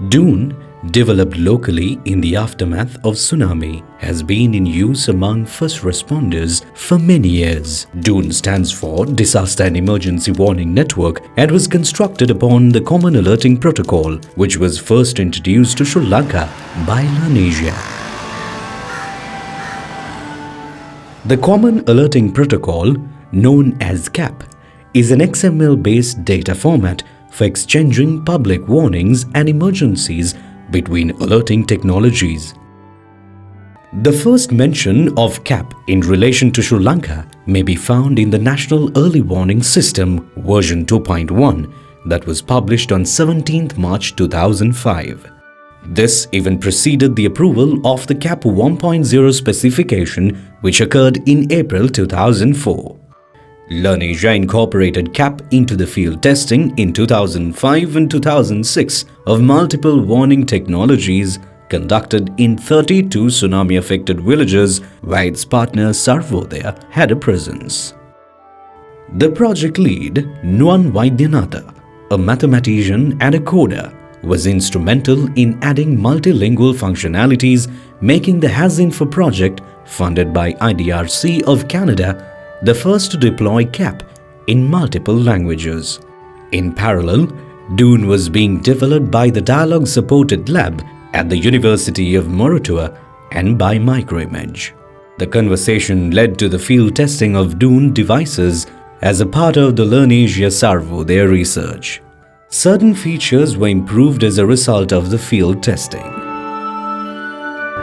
DEWN, developed locally in the aftermath of tsunami, has been in use among first responders for many years. DEWN stands for Disaster and Emergency Warning Network and was constructed upon the Common Alerting Protocol, which was first introduced to Sri Lanka by Learnasia. The Common Alerting Protocol, known as CAP, is an XML-based data format for exchanging public warnings and emergencies between alerting technologies. The first mention of CAP in relation to Sri Lanka may be found in the National Early Warning System version 2.1 that was published on 17th March 2005. This even preceded the approval of the CAP 1.0 specification, which occurred in April 2004. Learnasia incorporated CAP into the field testing in 2005 and 2006 of multiple warning technologies conducted in 32 tsunami-affected villages where its partner Sarvodaya had a presence. The project lead, Nuan Vaidyanatha, a mathematician and a coder, was instrumental in adding multilingual functionalities, making the HasInfo project, funded by IDRC of Canada, the first to deploy CAP in multiple languages. In parallel, DEWN was being developed by the Dialogue Supported Lab at the University of Moratuwa and by Microimage. The conversation led to the field testing of DEWN devices as a part of the Learnasia Sarvodaya research. Certain features were improved as a result of the field testing.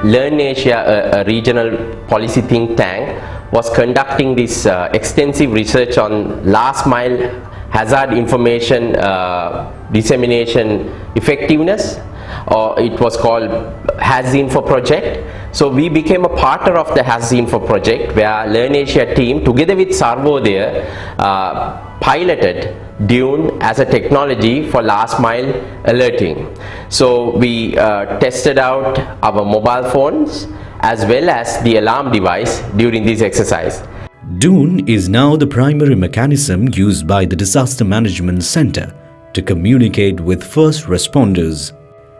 Learnasia, a regional policy think tank, was conducting this extensive research on last mile hazard information dissemination effectiveness, or it was called HasInfo project. So we became a partner of the HasInfo project, where Learnasia team together with Sarvodaya piloted DEWN as a technology for last mile alerting. So we tested out our mobile phones as well as the alarm device during this exercise. DEWN is now the primary mechanism used by the Disaster Management Center to communicate with first responders.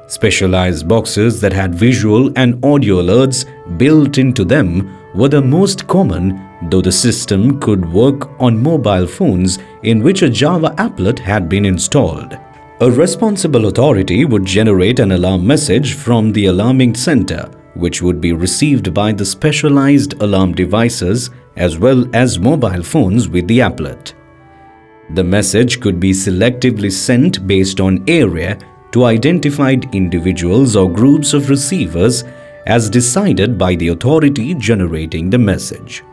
Specialized boxes that had visual and audio alerts built into them were the most common, though the system could work on mobile phones in which a Java applet had been installed. A responsible authority would generate an alarm message from the alarming center, which would be received by the specialized alarm devices as well as mobile phones with the applet. The message could be selectively sent based on area to identified individuals or groups of receivers as decided by the authority generating the message.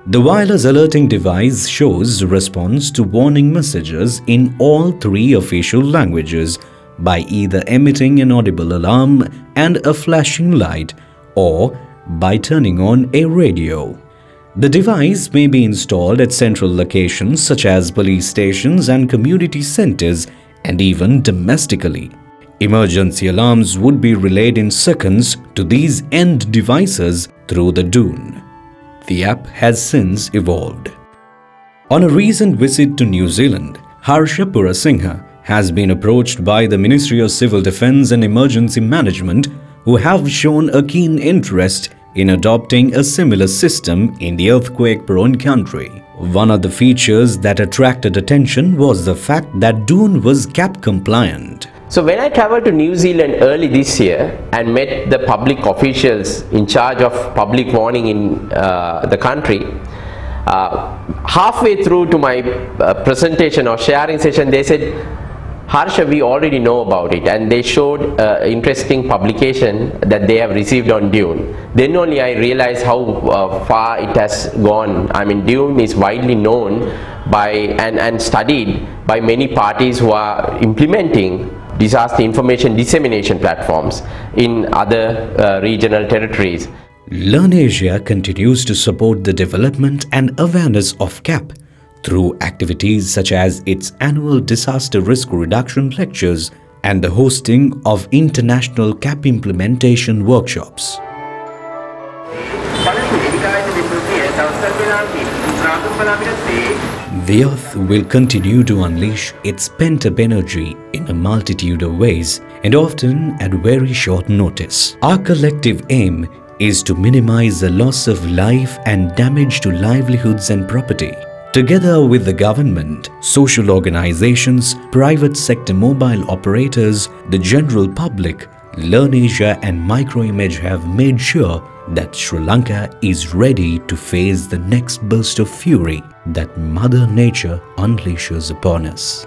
The wireless alerting device shows response to warning messages in all three official languages by either emitting an audible alarm and a flashing light, or by turning on a radio. The device may be installed at central locations such as police stations and community centers, and even domestically. Emergency alarms would be relayed in seconds to these end devices through the DEWN. The app has since evolved. On a recent visit to New Zealand, Harsha Purasinghe has been approached by the Ministry of Civil Defence and Emergency Management, who have shown a keen interest in adopting a similar system in the earthquake-prone country. One of the features that attracted attention was the fact that DEWN was CAP compliant. So when I traveled to New Zealand early this year and met the public officials in charge of public warning in the country, halfway through to my presentation or sharing session, they said, "Harsha, we already know about it," and they showed an interesting publication that they have received on DEWN. Then only I realized how far it has gone. I mean, DEWN is widely known by and studied by many parties who are implementing disaster information dissemination platforms in other regional territories. Learnasia continues to support the development and awareness of CAP through activities such as its annual disaster risk reduction lectures and the hosting of international CAP implementation workshops. The earth will continue to unleash its pent-up energy in a multitude of ways and often at very short notice. Our collective aim is to minimize the loss of life and damage to livelihoods and property. Together with the government, social organizations, private sector mobile operators, the general public, LearnAsia and Microimage have made sure that Sri Lanka is ready to face the next burst of fury that Mother Nature unleashes upon us.